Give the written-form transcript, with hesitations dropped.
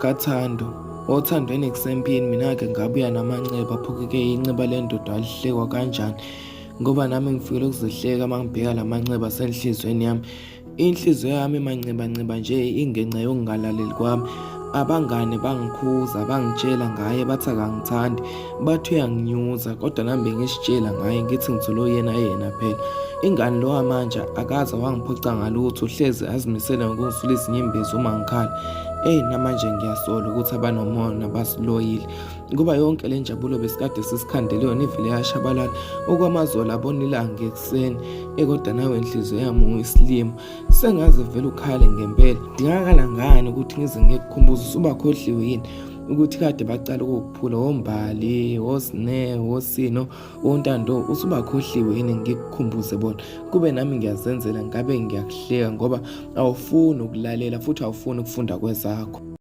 kaThando othandweni kusempini mina-ke ngabuya namanceba aphoke-ke inceba lendoda alihlekwa kanjani ngoba nami ngifikele ukuzihleka uma ngibheka la manceba asenhlizweni yami. Inhliziyo yami mancebanceba nje ingenxa yokungalaleli kwami. Abangane bangikhuza bangitshela ngaye bathi akangithandi, bathi uyanginyuza, kodwa nami bengisitshela ngaye ngithi ngithulo yena phela. Ingane lo wamanje akaze wangiphoca ngalutho, hlezi azimisele ngokungisulisa inyembezi uma ngikhala. Namanje ngiyasola ukuthi abanomona basiloyile kuba yonke le njabulo besikade sisikhandele yona ivele yashabalala okwamazolo abona ilanga ekuseni. Kodwa nawe inhliziyo yami uyisilimo, sengaze vele ukhale ngempela. Dingakala ngani ukuthi ngize ngikukhumbuze usubakhohliwe yini ukuthi kade bacala ukukuphula oMbali, oSne, oSino, oNtando, usubakhohliwe yini ngikukhumbuze bona. Kube nami ngiyazenzela ngabe ngiyakuhleka ngoba awufuni ukulalela futhi awufuni ukufunda kwezakho.